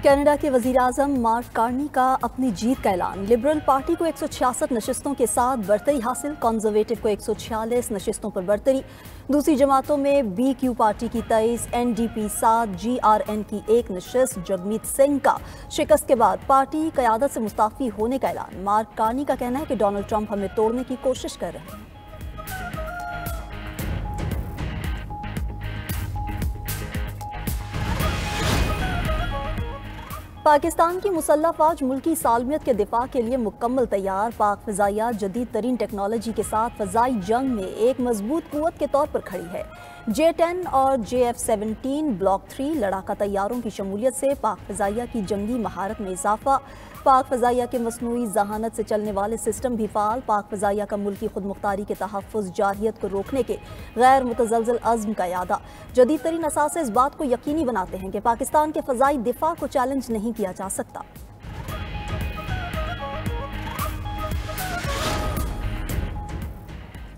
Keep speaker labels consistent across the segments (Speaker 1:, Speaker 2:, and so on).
Speaker 1: Canada के वज़ीर-ए-आज़म mark Carney का अपनी जीत का ऐलान। लिबरल पार्टी को 166 नशिस्तों के साथ बढ़तरी हासिल, कंजर्वेटिव को 146 नशिस्तों पर बढ़तरी। दूसरी जमातों में BQ पार्टी की 23, NDP 7, GRN की 1 नशिस्त। जगमीत सिंह का शिकस्त के बाद पार्टी क़यादत से मुस्ताफ़ी होने का ऐलान। मार्क कार्नी का कहना है कि डोनाल्ड ट्रंप हमें तोड़ने की कोशिश कर रहे हैं। पाकिस्तान की मुसल्लह फ़ौज मुल्की सालमियत के दिफा के लिए मुकम्मल तैयार। पाक फ़िज़ाइया जदीद तरीन टेक्नोलॉजी के साथ फ़ज़ाई जंग में एक मजबूत कुव्वत के तौर पर खड़ी है। J-10 और JF-17 ब्लॉक 3 लड़ाका तैयारों की शमूलियत से पाक फ़िज़ाइया की जंगी महारत में इजाफा। पाक फ़िज़ाइया के मसनूई जहानत से चलने वाले सिस्टम भी फ़ाल। पाक फ़िज़ाइया का मुल्की खुद मुख्तारी के तहफ़्फ़ुज़ जारहियत को रोकने के गैर मुतज़लज़ल अज़्म का यादा। जदीद तरीन असासे इस बात को यकीनी बनाते हैं कि पाकिस्तान के फ़ज़ाई दिफा को चैलेंज नहीं किया जा सकता।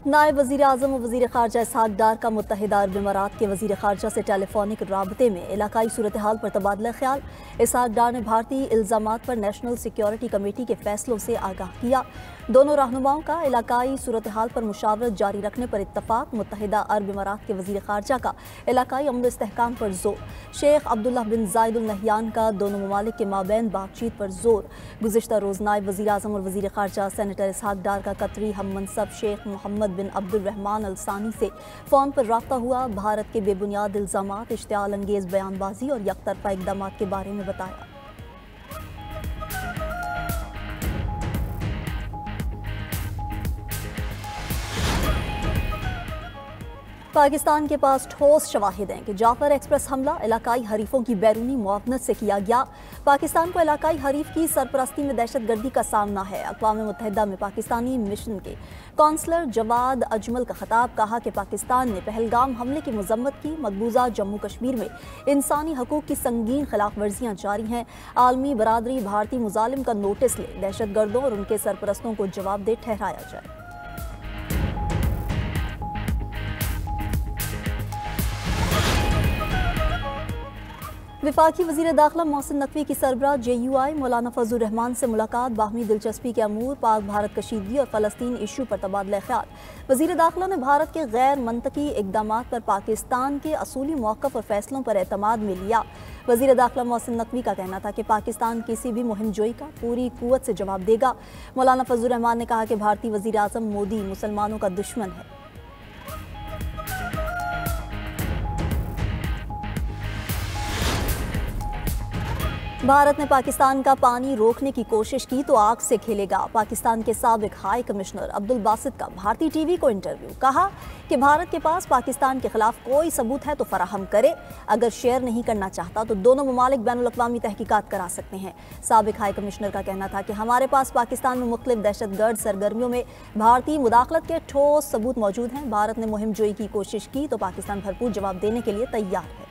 Speaker 1: नायब वज़ीर-ए-आज़म और वज़ीर ख़ारजा इसहाक़ डार का मुत्तहिदा अरब इमारात के वज़ीर ख़ारजा से टेलीफोनिक राबते में इलाकाई सूरत हाल पर तबादला ख्याल। इसहाक़ डार ने भारतीय इल्ज़ामात पर नेशनल सिक्योरिटी कमेटी के फैसलों से आगाह किया। दोनों रहनुमाओं का इलाकाई सूरत हाल पर मुशावरत जारी रखने पर इत्तफ़ाक़। मुत्तहिदा अरब इमारात के वज़ीर ख़ारजा का इलाकाई अमन इस्तेहकाम पर जोर। शेख अब्दुल्लाह बिन ज़ायद अल नहयान का दोनों ममालिक के माबैन बातचीत पर जोर। गुज़िश्ता रोज़ नायब वज़ीर-ए-आज़म और वज़ीर ख़ारजा सेनेटर इसहाक़ डार का कतरी हम मनसब शेख मोहम्मद बिन अब्दुर्रहमान अल सानी से फ़ोन पर राब्ता हुआ। भारत के बेबुनियाद इल्ज़ामात, इश्तिआल अंगेज़ बयानबाजी और यकतरफ़ा इक़दामात के बारे में बताया। पाकिस्तान के पास ठोस शवाहिद हैं कि जाफर एक्सप्रेस हमला इलाकाई हरीफों की बैरूनी मुआवनत से किया गया। पाकिस्तान को इलाकाई हरीफ की सरपरस्ती में दहशतगर्दी का सामना है। अक़वाम मुत्तहिदा में पाकिस्तानी मिशन के कौंसलर जवाद अजमल का खिताब। कहा कि पाकिस्तान ने पहलगाम हमले की मजम्मत की। मकबूजा जम्मू कश्मीर में इंसानी हकूक़ की संगीन खिलाफ वर्जियाँ जारी हैं। आलमी बरादरी भारतीय मुजालिम का नोटिस ले, दहशतगर्दों और उनके सरपरस्तों को जवाबदेह ठहराया जाए। वफाकी वज़ीर दाखिला मोहसिन नकवी की सरबराह JUI मौलाना फजलुर रहमान से मुलाकात। बाहमी दिलचस्पी के अमूर, पाक भारत कशीदगी और फ़लस्तीन इशू पर तबादला ख्याल। वज़ीर दाखिला ने भारत के गैर मनतकी इक़दामात पर पाकिस्तान के असूली मौक़िफ़ और फैसलों पर एतमाद में लिया। वज़ीर दाखिला मोहसिन नकवी का कहना था कि पाकिस्तान किसी भी मुहिम जोई का पूरी कुव्वत से जवाब देगा। मौलाना फजलुर रहमान ने कहा कि भारतीय वज़ीर-ए-आज़म मोदी मुसलमानों का दुश्मन है। भारत ने पाकिस्तान का पानी रोकने की कोशिश की तो आग से खेलेगा। पाकिस्तान के साबिक हाई कमिश्नर अब्दुल बासित का भारतीय टीवी को इंटरव्यू। कहा कि भारत के पास पाकिस्तान के खिलाफ कोई सबूत है तो फराहम करे। अगर शेयर नहीं करना चाहता तो दोनों ममालिक बैनुल-अक़वामी तहकीकात करा सकते हैं। साबिक हाई कमिश्नर का कहना था कि हमारे पास पाकिस्तान में मुख्तलिफ दहशतगर्द सरगर्मियों में भारतीय मुदाखलत के ठोस सबूत मौजूद हैं। भारत ने मुहिम जोई की कोशिश की तो पाकिस्तान भरपूर जवाब देने के लिए तैयार है।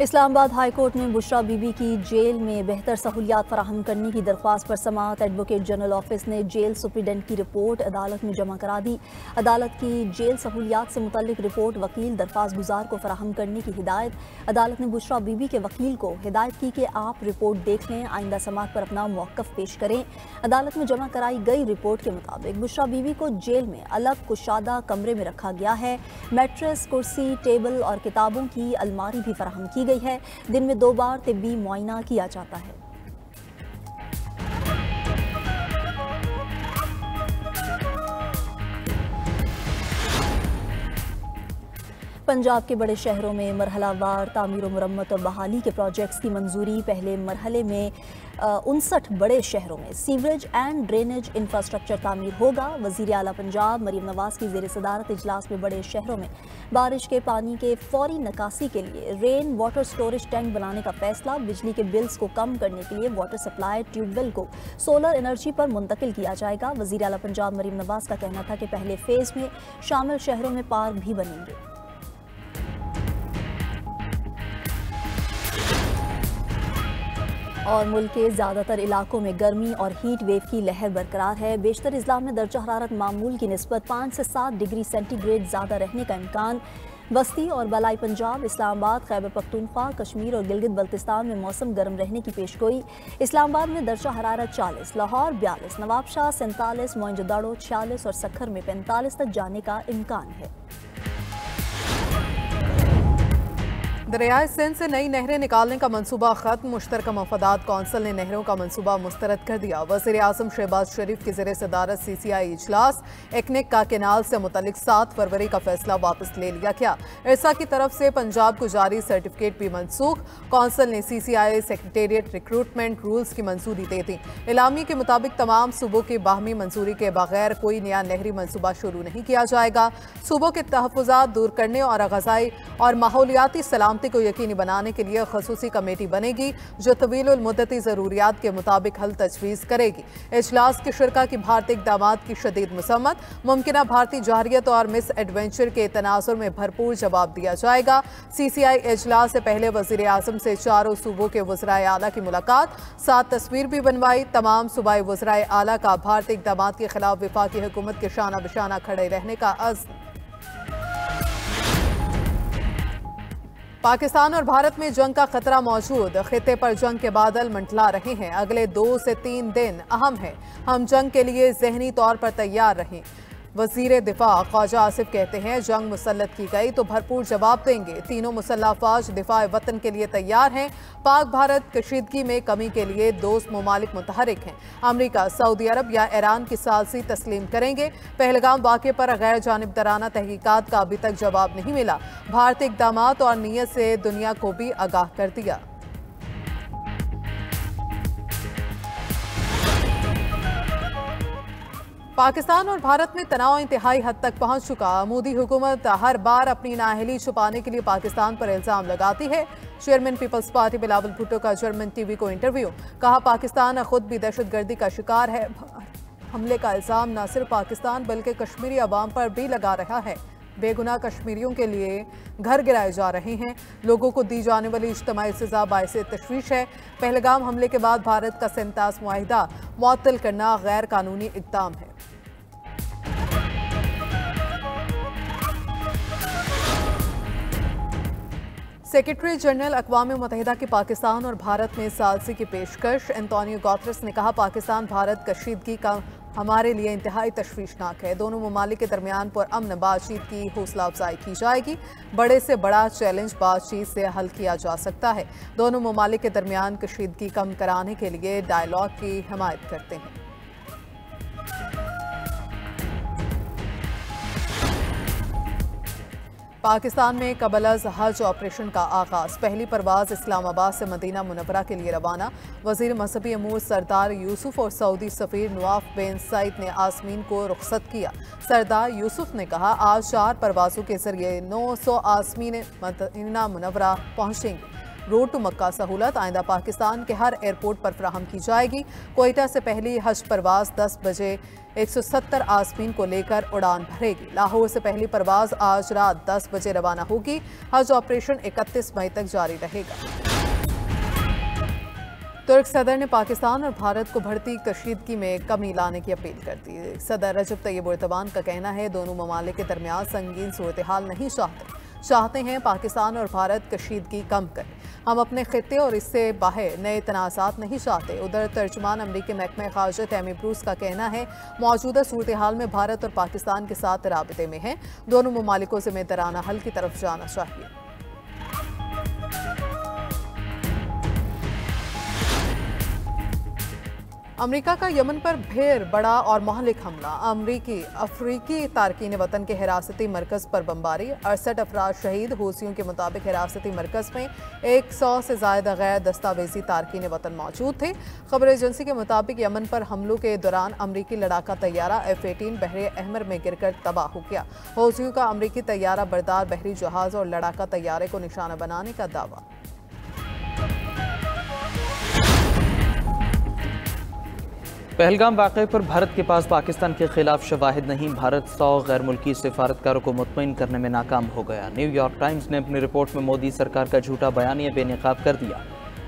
Speaker 1: इस्लामाबाद हाई कोर्ट ने बुशरा बीबी की जेल में बेहतर सहूलियात फराहम करने की दरख्वास्त पर समाअत। एडवोकेट जनरल ऑफिस ने जेल सुप्रीडेंट की रिपोर्ट अदालत में जमा करा दी। अदालत की जेल सहूलियात से मुतल्लिक रिपोर्ट वकील दरख्वास्त गुजार को फराहम करने की हिदायत। अदालत ने बुशरा बीबी के वकील को हिदायत की कि आप रिपोर्ट देख लें, आइंदा समाअत पर अपना मौक़िफ़ पेश करें। अदालत में जमा कराई गई रिपोर्ट के मुताबिक बुशरा बीबी को जेल में अलग कुशादा कमरे में रखा गया है। मैट्रेस, कुर्सी, टेबल और किताबों की अलमारी भी फराहम की गई है। दिन में 2 बार तिब्बी मुआयना किया जाता है। पंजाब के बड़े शहरों में मरहलावार तामीर व मुरम्मत और बहाली के प्रोजेक्ट्स की मंजूरी। पहले मरहले में 59 बड़े शहरों में सीवरेज एंड ड्रेनेज इंफ्रास्ट्रक्चर तामीर होगा। वज़ीर आला पंजाब मरीम नवाज़ की ज़ेर सदारत इजलास में बड़े शहरों में बारिश के पानी के फौरी निकासी के लिए रेन वाटर स्टोरेज टैंक बनाने का फैसला। बिजली के बिल्स को कम करने के लिए वाटर सप्लाई ट्यूबवेल को सोलर एनर्जी पर मुंतकिल किया जाएगा। वज़ीर आला पंजाब मरीम नवाज़ का कहना था कि पहले फेज़ में शामिल शहरों में पार्क भी बनेंगे। और मुल्क के ज़्यादातर इलाकों में गर्मी और हीट वेव की लहर बरकरार है। बेशतर इज़लाम में दर्जा हरारत मामूल की निस्बत 5 से 7 डिग्री सेंटीग्रेड ज़्यादा रहने का इम्कान। बस्ती और बलाई पंजाब, इस्लामाबाद, खैबर पख्तूनख्वा, कश्मीर और गिलगित बल्तिस्तान में मौसम गर्म रहने की पेशगोई। इस्लामाबाद में दर्जा हरारत 40, लाहौर 42, नवाबशाह 47, मोइनजोदाड़ो 46 और सक्खर में 45 तक जाने का इम्कान है।
Speaker 2: दरियाए सिंध से नई नहरें निकालने का मंसूबा खत्म। मुश्तरका मफादात कौंसिल ने नहरों का मंसूबा मुस्तरद कर दिया। वज़ीर आज़म शहबाज शरीफ की ज़ेर सदारत CCI इजलास, एकनेक का केनाल से मुतल्लिक 7 फरवरी का फैसला वापस ले लिया गया। इरसा की तरफ से पंजाब को जारी सर्टिफिकेट भी मनसूख। कौंसिल ने CCI सेक्रेटेरिएट रिक्रूटमेंट रूल्स की मंजूरी दे दी। इलामी के मुताबिक तमाम सूबों की बाहमी मंजूरी के बगैर कोई नया नहरी मंसूबा शुरू नहीं किया जाएगा। सूबों के तहफ़्फ़ुज़ात दूर करने और ग़ज़ाई और माहौलियाती सलामती को यकीनी बनाने के लिए खसूसी कमेटी बनेगी जो तवीलुल मुद्दती ज़रूरियात के मुताबिक हल तजवीज़ करेगी। इजलास की शिरका की भारतीय इक़दामात की शदीद मसम्मत, मुमकिना भारतीय जहरियत और मिस एडवेंचर के तनाजुर में भरपूर जवाब दिया जाएगा। CCI इजलास से पहले वज़ीर आज़म से चारों सूबों के वज़राए आला की मुलाकात, 7 तस्वीर भी बनवाई। तमाम सूबाई वज़राए आला का भारतीय इक़दामात के खिलाफ वफाकी हुकूमत के शाना बशाना खड़े रहने का अज़्म। पाकिस्तान और भारत में जंग का खतरा मौजूद। खिते पर जंग के बादल मंडला रहे हैं। अगले 2 से 3 दिन अहम हैं। हम जंग के लिए ज़हनी तौर पर तैयार रहें। वज़ीर दिफा ख्वाजा आसिफ कहते हैं जंग मुसल्लत की गई तो भरपूर जवाब देंगे। तीनों मुसल्लह अफ़वाज दिफा वतन के लिए तैयार हैं। पाक भारत कशीदगी में कमी के लिए दोस्त ममालिक मुतहरिक हैं। अमरीका, सऊदी अरब या ईरान की सालसी तस्लीम करेंगे। पहलगाम वाक़े पर गैर जानिबदाराना तहकीकात का अभी तक जवाब नहीं मिला। भारतीय इक़दामात और नीयत से दुनिया को भी आगाह कर दिया। पाकिस्तान और भारत में तनाव इंतहाई हद तक पहुंच चुका। मोदी हुकूमत हर बार अपनी नाअहली छुपाने के लिए पाकिस्तान पर इल्ज़ाम लगाती है। Chairman Peoples Party Bilawal Bhutto का जर्मन TV को इंटरव्यू, कहा पाकिस्तान खुद भी दहशतगर्दी का शिकार है। हमले का इल्ज़ाम न सिर्फ पाकिस्तान बल्कि कश्मीरी अवाम पर भी लगा रहा है। बेगुनाह कश्मीरियों के लिए घर गिराए जा रहे हैं। लोगों को दी जाने वाली इज्तिमाई सज़ा बाइसे तशवीश है। पहलगाम हमले के बाद भारत का सेंतास मुआहिदा मुअत्तल करना गैर कानूनी इक़दाम है। सेक्रेटरी जनरल अक़वाम मुत्तहिदा की पाकिस्तान और भारत में सालसी की पेशकश। एंटोनियो गुतेरेस ने कहा पाकिस्तान भारत कशीदगी का हमारे लिए इंतहाई तशवीशनाक है। दोनों ममालिक के दरमियान पुरअमन बातचीत की हौसला अफजाई की जाएगी। बड़े से बड़ा चैलेंज बातचीत से हल किया जा सकता है। दोनों ममालिक के दरमियान कशीदगी कम कराने के लिए डायलॉग की हिमायत करते हैं। पाकिस्तान में कबल हज ऑपरेशन का आगाज़। पहली परवाज़ इस्लामाबाद से मदीना मुनव्वरा के लिए रवाना। वज़ीर मज़हबी अमूर सरदार यूसुफ और सऊदी सफ़ीर नवाफ बिन सईद ने आसमीन को रुखसत किया। सरदार यूसुफ ने कहा आज 4 परवाज़ों के जरिए 900 आसमीन मदीना मुनव्वरा पहुँचेंगे। रोड टू मक्का सहूलत आइंदा पाकिस्तान के हर एयरपोर्ट पर फराहम की जाएगी। कोयटा से पहली हज परवाज़ 10 बजे 170 आसमीन को लेकर उड़ान भरेगी। लाहौर से पहली परवाज़ आज रात 10 बजे रवाना होगी। हज ऑपरेशन 31 मई तक जारी रहेगा। तुर्क सदर ने पाकिस्तान और भारत को बढ़ती कशीदगी में कमी लाने की अपील कर दी। सदर रजब तैयब एर्दोगान का कहना है दोनों ममालिक के दरमियान संगीन सूरत हाल नहीं चाहते हैं पाकिस्तान और भारत कशीदगी कम करें। हम अपने खित्ते और इससे बाहर नए तनाज़ात नहीं चाहते। उधर तर्जुमान अमरीकी महकमा ख़ारजा टैमी ब्रूस का कहना है मौजूदा सूरत हाल में भारत और पाकिस्तान के साथ राबते में हैं। दोनों ममालिकों से मेदराना हल की तरफ जाना चाहिए। अमेरिका का यमन पर फिर बड़ा और महलिक हमला। अफ्रीकी तारकीन वतन के हिरासती मरकज़ पर बमबारी, 68 अफराद शहीद। हूसियों के मुताबिक हिरासती मरकज़ में 100 से ज़ायद गैर दस्तावेजी तारकीन वतन मौजूद थे। खबर एजेंसी के मुताबिक यमन पर हमलों के दौरान अमरीकी लड़ाका तैयारा F-18 बहरे अहमर में गिरकर तबाह हो गया। हूसियों का अमरीकी तैयारा बरदार बहरी जहाज़ और लड़ाका तैयारे को निशाना बनाने का दावा।
Speaker 3: पहलगाम वाक़े पर भारत के पास पाकिस्तान के खिलाफ शवाहिद नहीं। भारत 100 गैर मुल्की सिफारतकारों को मुतमईन करने में नाकाम हो गया। न्यूयॉर्क टाइम्स ने अपनी रिपोर्ट में मोदी सरकार का झूठा बयानिया बेनकाब कर दिया।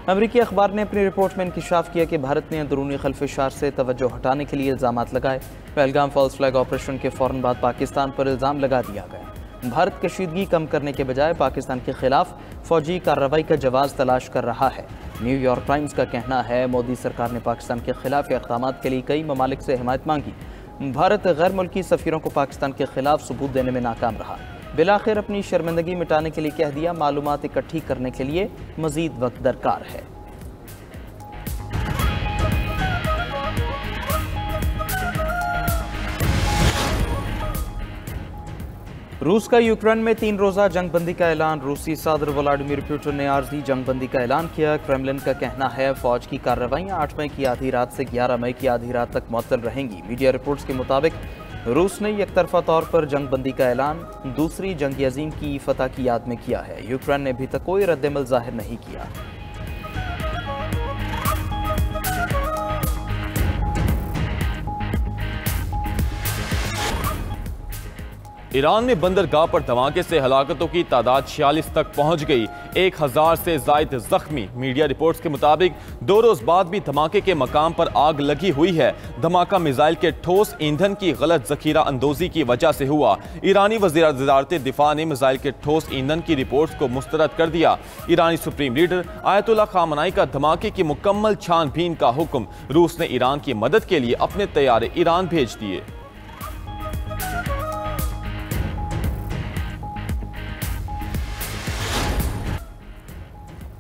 Speaker 3: अमरीकी अखबार ने अपनी रिपोर्ट में इंकिशाफ किया कि भारत ने अंदरूनी खल्फिशार से तवज्जो हटाने के लिए इल्ज़ाम लगाए। पहलगाम फॉल्स फ्लैग ऑपरेशन के फ़ौरन बाद पाकिस्तान पर इल्ज़ाम लगा दिया गया। भारत कशीदगी कम करने के बजाय पाकिस्तान के खिलाफ फौजी कार्रवाई का जवाब तलाश कर रहा है। न्यूयॉर्क टाइम्स का कहना है मोदी सरकार ने पाकिस्तान के खिलाफ इक़दाम के लिए कई ममालिक से हिमायत मांगी। भारत गैर मुल्की सफ़ीरों को पाकिस्तान के खिलाफ सबूत देने में नाकाम रहा। बिलाखिर अपनी शर्मिंदगी मिटाने के लिए कह दिया मालूमात इकट्ठी करने के लिए मजीद वक्त दरकार है। रूस का यूक्रेन में 3 रोज़ा जंगबंदी का ऐलान। रूसी सदर व्लादिमीर पुतिन ने आर्जी जंगबंदी का ऐलान किया। क्रेमलिन का कहना है फौज की कार्रवाइयाँ 8 मई की आधी रात से 11 मई की आधी रात तक मुअत्तल रहेंगी। मीडिया रिपोर्ट्स के मुताबिक रूस ने एकतरफा तौर पर जंगबंदी का ऐलान दूसरी जंग अजीम की फतह की याद में किया है। यूक्रेन ने अभी तक कोई रद्दमल जाहिर नहीं किया।
Speaker 4: ईरान में बंदरगाह पर धमाके से हलाकतों की तादाद 46 तक पहुंच गई। 1000 से जायद जख्मी। मीडिया रिपोर्ट्स के मुताबिक 2 रोज बाद भी धमाके के मकाम पर आग लगी हुई है। धमाका मिसाइल के ठोस ईंधन की गलत जखीरा अंदोजी की वजह से हुआ। ईरानी वज़ीर दिफा ने मिसाइल के ठोस ईंधन की रिपोर्ट्स को मुस्तरद कर दिया। ईरानी सुप्रीम लीडर आयतुल्लाह खामनाई का धमाके की मुकम्मल छानबीन का हुक्म। रूस ने ईरान की मदद के लिए अपने तैयारे ईरान भेज दिए।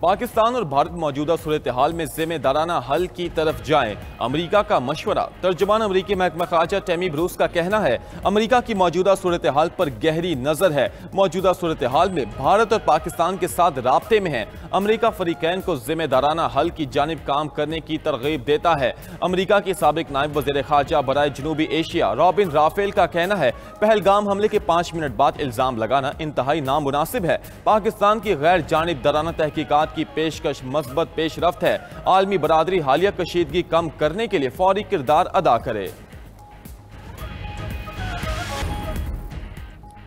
Speaker 4: पाकिस्तान और भारत मौजूदा सूरत हाल में जिम्मेदाराना हल की तरफ जाएं, अमरीका का मशवरा। तर्जुमान अमरीकी महकमा ख़ारजा टैमी ब्रूस का कहना है अमरीका की मौजूदा सूरत हाल पर गहरी नजर है। मौजूदा सूरत हाल में भारत और पाकिस्तान के साथ राब्ते में है। अमरीका फरीकैन को जिम्मेदाराना हल की जानिब काम करने की तरगीब देता है। अमरीका की साबिक नायब वज़ीर ख़ारजा बराए जनूबी एशिया रॉबिन राफेल का कहना है पहलगाम हमले के 5 मिनट बाद इल्ज़ाम लगाना इंतहाई नामुनासिब है। पाकिस्तान की गैर जानिबदाराना तहकीकात की पेशकश मस्बत पेशरफ्त है। आलमी बरादरी हालिया कशीदगी कम करने के लिए फौरी किरदार अदा करे।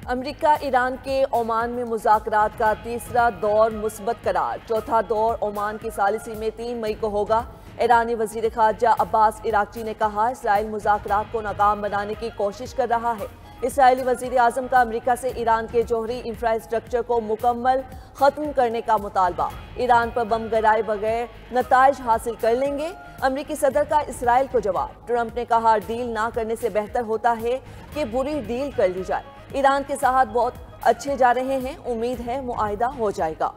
Speaker 5: अमरीका ईरान के ओमान में मुज़ाकरात का तीसरा दौर मुस्बत करार। चौथा दौर ओमान की सालिसी में 3 मई को होगा। ईरानी वज़ीर ख़ारजा अब्बास इराक़ची ने कहा इसराइल मुज़ाकरात को नाकाम बनाने की कोशिश कर रहा है। इसराइली वज़ीर आज़म का अमरीका से ईरान के जोहरी इंफ्रास्ट्रक्चर को मुकम्मल ख़त्म करने का मुतालबा। ईरान पर बम गिराए बगैर नताइज हासिल कर लेंगे। अमरीकी सदर का इसराइल को जवाब। ट्रंप ने कहा डील ना करने से बेहतर होता है कि बुरी डील कर ली जाए। ईरान के साथ बहुत अच्छे जा रहे हैं, उम्मीद है मुआहिदा हो जाएगा।